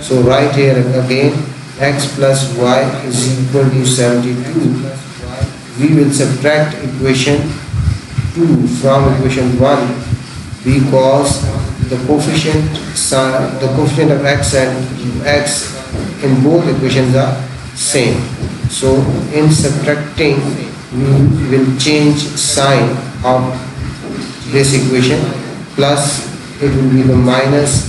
Speaker 1: So right here again, x plus y is equal to 72. We will subtract equation 2 from equation 1 because the coefficient of x and x in both equations are same. So in subtracting we will change sign of this equation. Plus it will be the minus,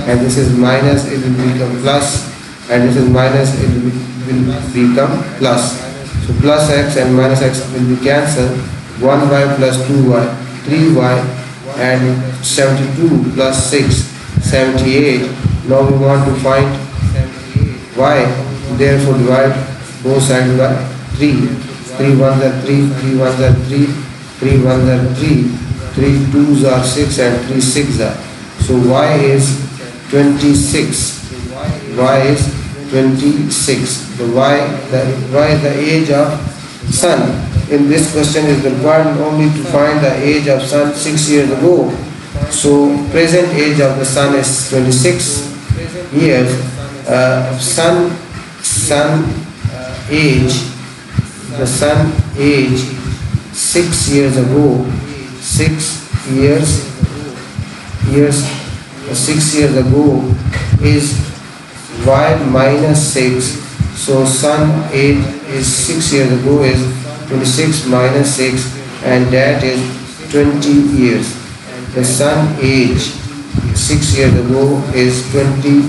Speaker 1: and this is minus, it will become plus, and this is minus, it will become plus. So plus x and minus x will be cancelled. 1y plus 2y, 3y, and 72 plus 6, 78. Now we want to find y. Therefore divide both sides by 3. 3 1s are 3, 3 1s are 3, 3 1s are 3, 3 2s are 6, and 3 6s are. So y is 26. Y is 26. The age of sun. In this question is required only to find the age of sun 6 years ago. So present age of the sun is 26 years. Sun age 6 years ago. 6 years ago is y minus 6. So sun age is 6 years ago is 26 minus 6, and that is 20 years. The sun age 6 years ago is 20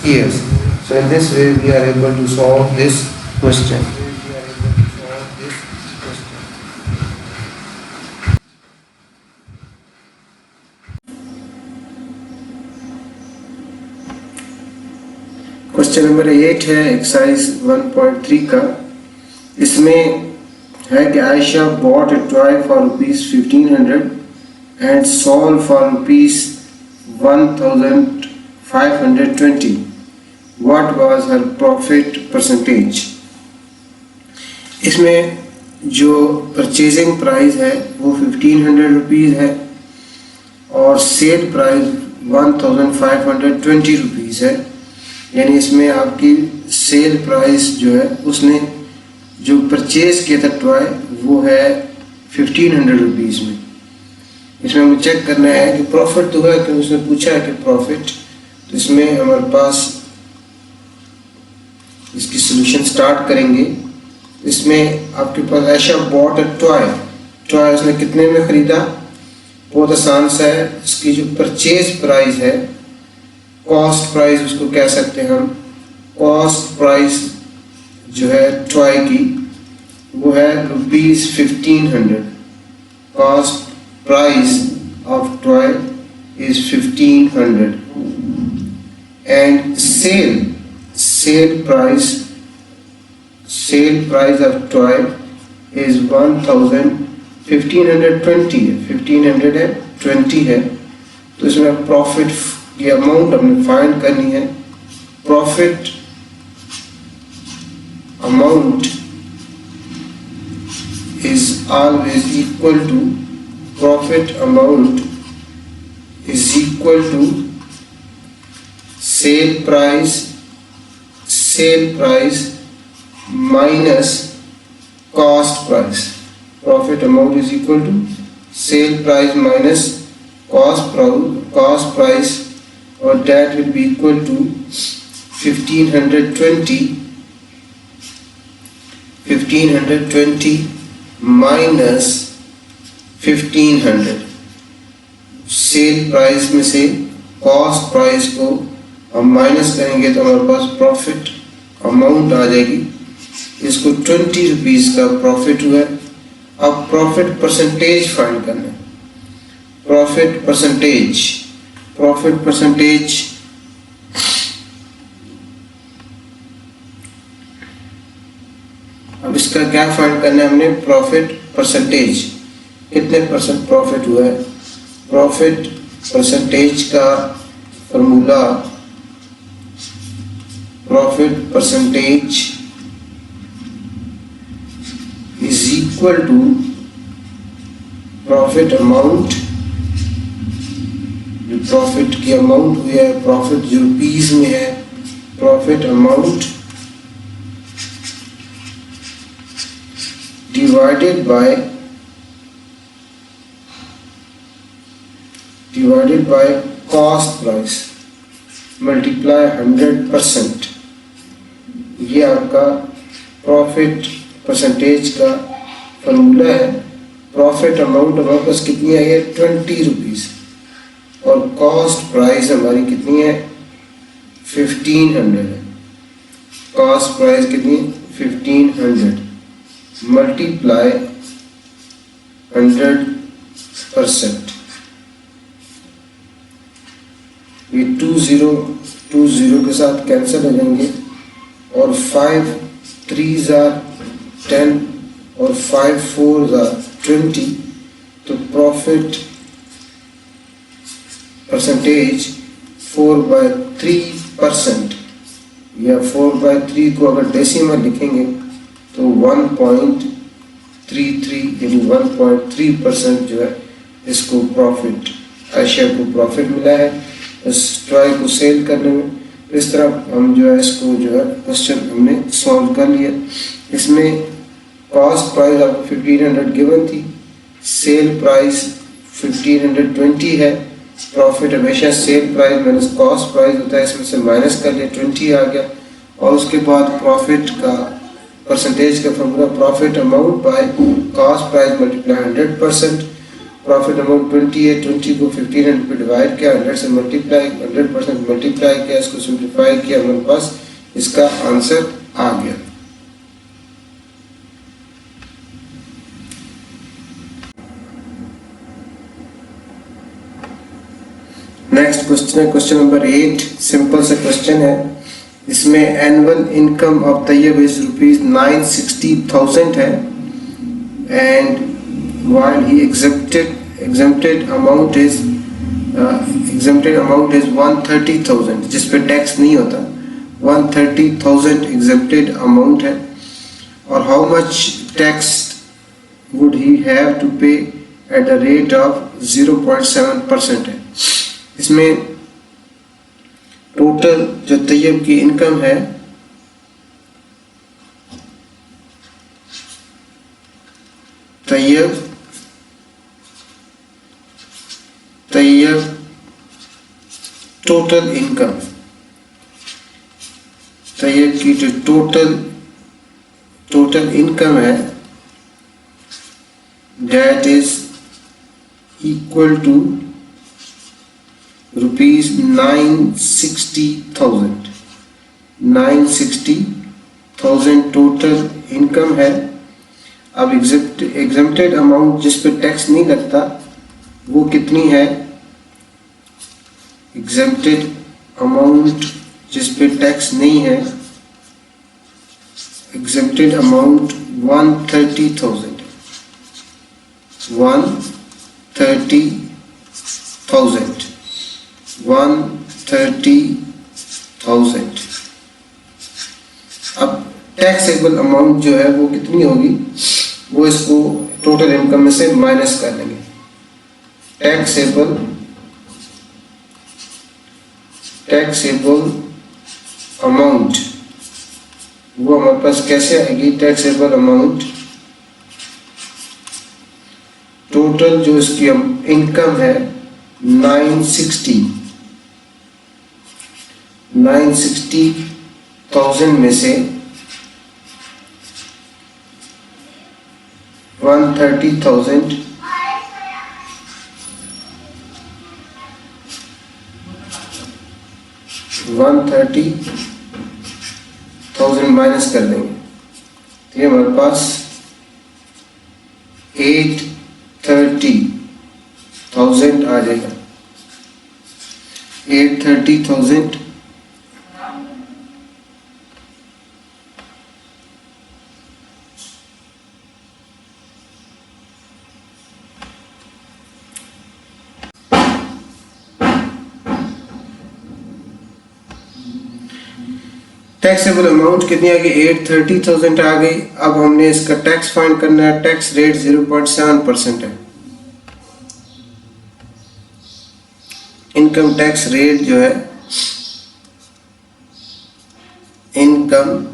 Speaker 1: years. So in this way we are able to solve this question. Question number 8 है exercise 1.3 का. इसमें है कि Ayesha bought a toy for ₹1500 and sold for ₹1520. What was her profit percentage? इसमें जो purchasing price है वो ₹1500 है और सेल प्राइस ₹1520 है. यानी इसमें आपकी सेल प्राइस जो है उसने जो परचेज किया था टॉय वो है ₹1500 में. इसमें हमें चेक करना है कि प्रॉफिट तो है, कि उसने पूछा है कि प्रॉफिट. तो इसमें हमारे पास इसकी सॉल्यूशन स्टार्ट करेंगे. इसमें आपके पास आयशा बॉट अ टॉय उसने कितने में ख़रीदा? बहुत आसान सा है. इसकी जो परचेज प्राइस है, कॉस्ट प्राइस उसको कह सकते हैं हम. कॉस्ट प्राइस जो है टॉय की वो है ₹1500. Cost price of toy is 1500 and sale price sale price of toy is 1520 है, 1520 है। तो इसमें प्रॉफिट की अमाउंट हमने फाइंड करनी है। Profit amount is always equal to profit amount is equal to sale price minus cost price. Profit amount is equal to sale price minus cost price, or that will be equal to 1520 minus 1500। Sale price में से cost price को हम minus करेंगे तो हमारे पास profit amount आ जाएगी। इसको 20 rupees का प्रॉफिट हुआ है। अब प्रॉफिट परसेंटेज फाइंड करना है। प्रॉफिट परसेंटेज अब इसका क्या फाइंड करना है हमने? प्रॉफिट परसेंटेज, कितने परसेंट प्रॉफिट हुआ है। प्रॉफिट परसेंटेज का formula, profit percentage is equal to profit amount. जो प्रॉफिट की अमाउंट हुई है, प्रॉफिट जो रुपीज में है, profit amount divided by cost price multiply 100%। ये आपका प्रॉफिट परसेंटेज का फॉर्मूला है। प्रॉफिट अमाउंट हमारे पास कितनी आई है? 20 रुपीज़, और कॉस्ट प्राइस हमारी कितनी है? 1500 है। कॉस्ट प्राइस कितनी? 1500 मल्टीप्लाई 100%। ये 20 के साथ कैंसिल हो जाएंगे, और 5 3s are 10 और 5 4s are 20। तो प्रॉफिट परसेंटेज 4/3%, या 4/3 को अगर डेसिमल लिखेंगे तो 1.33 यानी 1.3% जो है इसको प्रॉफिट, एशिया को प्रॉफिट मिला है इस टॉय को सेल करने में। इस तरह हम जो है इसको जो है क्वेश्चन हमने सॉल्व कर लिया। इसमें कॉस्ट प्राइस आपको 1500 गिवन थी, सेल प्राइस 1520 है। प्रॉफिट हमेशा sale price minus cost price होता है, इसमें से माइनस कर लिया 20 आ गया। और उसके बाद प्रॉफिट का परसेंटेज का formula profit amount by cost price multiply 100%। Profit amount 20 है, 20 को 1500 पे डिवाइड किया, 100 से मल्टीप्लाई 100% मल्टीप्लाई किया, इसको सिंप्लीफाई किया, हमारे पास इसका आंसर आ गया। नेक्स्ट क्वेश्चन है क्वेश्चन नंबर 8। सिंपल सा क्वेश्चन है। इसमें annual income of Tayyab is ₹960,000 है, and while he exempted amount is 130,000, जिस पे टैक्स नहीं होता। 130,000 exempted amount है, और how much tax would he have to pay at the rate of 0.7% है। इसमें टोटल जो तैयब की इनकम है तैयब टोटल इनकम, तैयब की जो टोटल इनकम है that is equal to ₹960,000। 960,000 total income है। अब एग्जेम्प्टेड अमाउंट जिस पे टैक्स नहीं लगता वो कितनी है? एग्जेम्प्टेड अमाउंट जिस पे टैक्स नहीं है exempted amount 130,000, 130,000। अब टैक्सेबल अमाउंट जो है वो कितनी होगी, वो इसको टोटल इनकम में से माइनस कर लेंगे। टैक्सेबल अमाउंट वो हमारे पास कैसे आएगी, टैक्सेबल अमाउंट टोटल जो इसकी इनकम है 960,000 में से 130,000 माइनस कर देंगे, तो ये हमारे पास 830,000 आ जाएगा। 830,000 टैक्सेबल अमाउंट कितनी आ गई, 830,000 आ गई। अब हमने इसका टैक्स फाइंड करना है। टैक्स रेट 0.7% है। इनकम टैक्स रेट जो है, income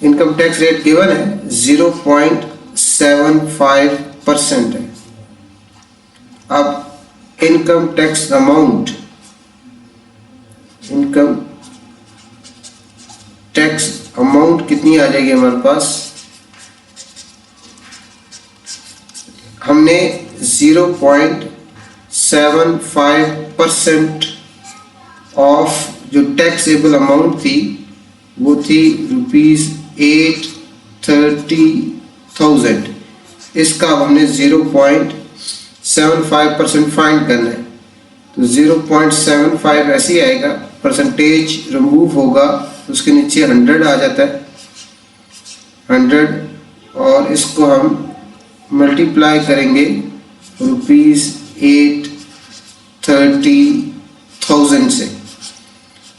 Speaker 1: income tax rate given है 0.75% है। अब इनकम टैक्स अमाउंट कितनी आ जाएगी हमारे पास, हमने 0.75% ऑफ जो टैक्सेबल अमाउंट थी वो थी ₹830,000। इसका हमने 0.75% फाइंड करना है, तो 0.75 ऐसे ही आएगा। परसेंटेज रिमूव होगा तो उसके नीचे 100 आ जाता है, 100, और इसको हम मल्टीप्लाई करेंगे ₹830,000 से।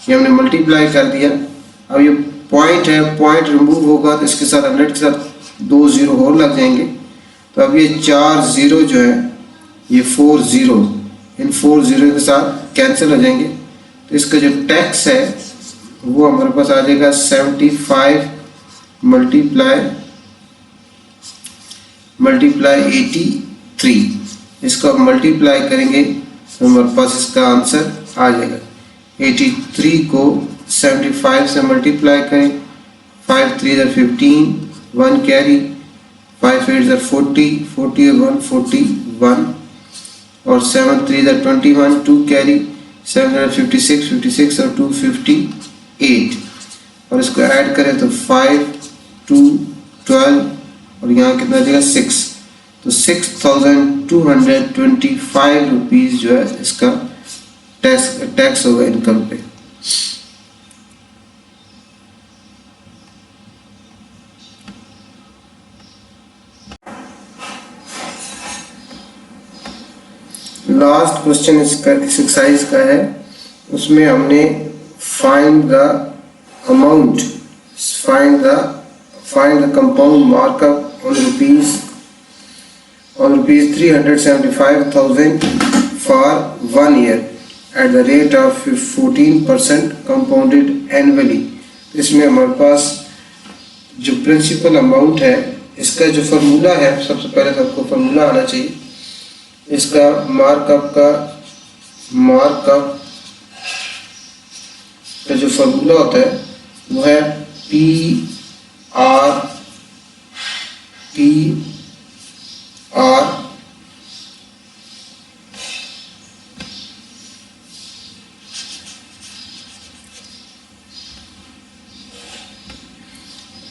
Speaker 1: ये हमने मल्टीप्लाई कर दिया। अब ये पॉइंट है, पॉइंट रिमूव होगा तो इसके साथ 100 के साथ 2 0 और लग जाएंगे। तो अब ये 4 0 जो है, ये 4 0, इन 4 0 के साथ कैंसिल हो जाएंगे। तो इसका जो टैक्स है वो हमारे पास आ जाएगा 75 मल्टीप्लाई 83। इसको अब मल्टीप्लाई करेंगे तो हमारे पास इसका आंसर आ जाएगा। 83 को 75 से मल्टीप्लाई करें, 5 3 15, 1 कैरी, 5 8 40, 40 और 1 41, और 7 3 21, 2 कैरी, 7 56, 56 और 2 58, और इसको ऐड करें तो 5 2 12, और यहाँ कितना देगा 6, तो 6,225 रुपीज़ जो है इसका टैक्स होगा इनकम पे। लास्ट क्वेश्चन इसका एक्सरसाइज का है, उसमें हमने find the amount, find the compound markup on rupees 375,000 for 1 year at the rate of 14% compounded annually। इसमें हमारे पास जो प्रिंसिपल अमाउंट है, इसका जो फार्मूला है, सबसे पहले सबको फार्मूला आना चाहिए। इसका मार्कअप का जो फार्मूला होता है वो है PR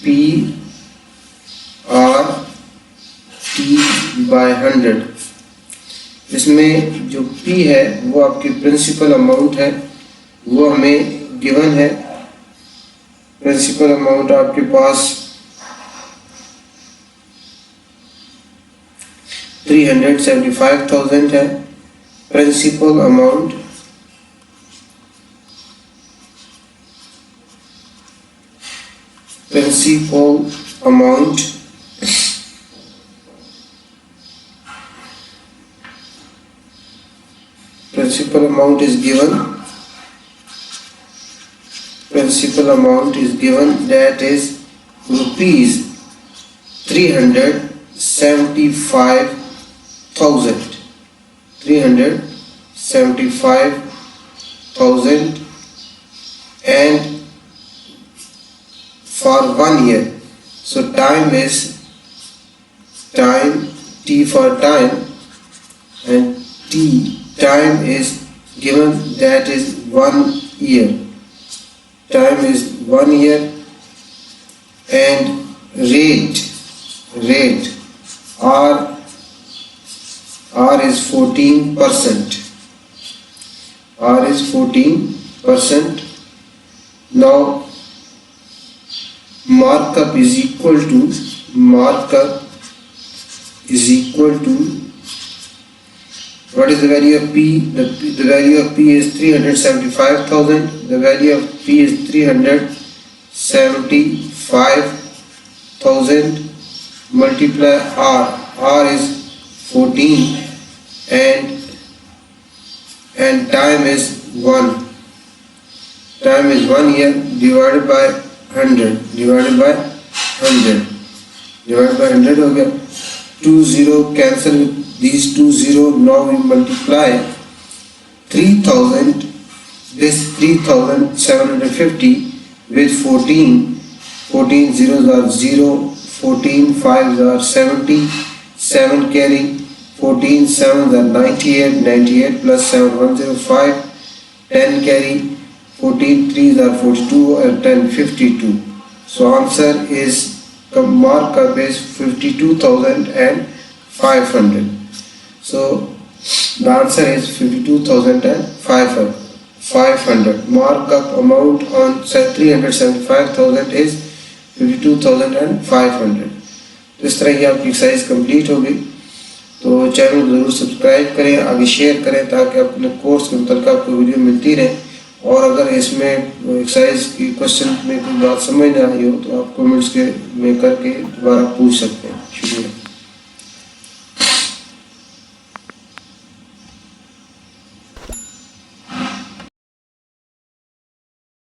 Speaker 1: PRT/100। इसमें जो P है वो आपकी प्रिंसिपल अमाउंट है, वो हमें गिवन है। प्रिंसिपल अमाउंट आपके पास 375,000 है। Principal amount principal amount is given. Principal amount is given, that is rupees 375,000. 375,000 and for 1 year. So time is T for time, and time is given, that is 1 year. Time is 1 year, and rate R is 14%. R is 14%. Now markup is equal to what is the value of P? The value of P is 375,000. The value of P is 375,000 multiply R. R is 14 and time is 1. Time is 1 year divided by 100. Divided by 100 हो गया। 2 0 cancel with these 2 0. Now we multiply 3,000, this 3,750 with 14. 14 zeros are 0, 14 5s are 70, 7 carry, 14 7s are 98, 98 plus 7 105, 10 carry, 14 3s are 42 and 10 52. So answer is, markup is 52,500. So the answer is 52,500. Markup amount on 375,000 is 52,500. तो इस तरह की आपकी exercise complete हो गई। तो channel को ज़रूर सब्सक्राइब करें, आगे शेयर करें ताकि अपने कोर्स के मुताबिक आपको वीडियो मिलती रहे। और अगर इसमें एक्सरसाइज की क्वेश्चन में कोई बात समझ ना आई हो तो आप कमेंट्स में करके दोबारा पूछ सकते हैं। शुक्रिया।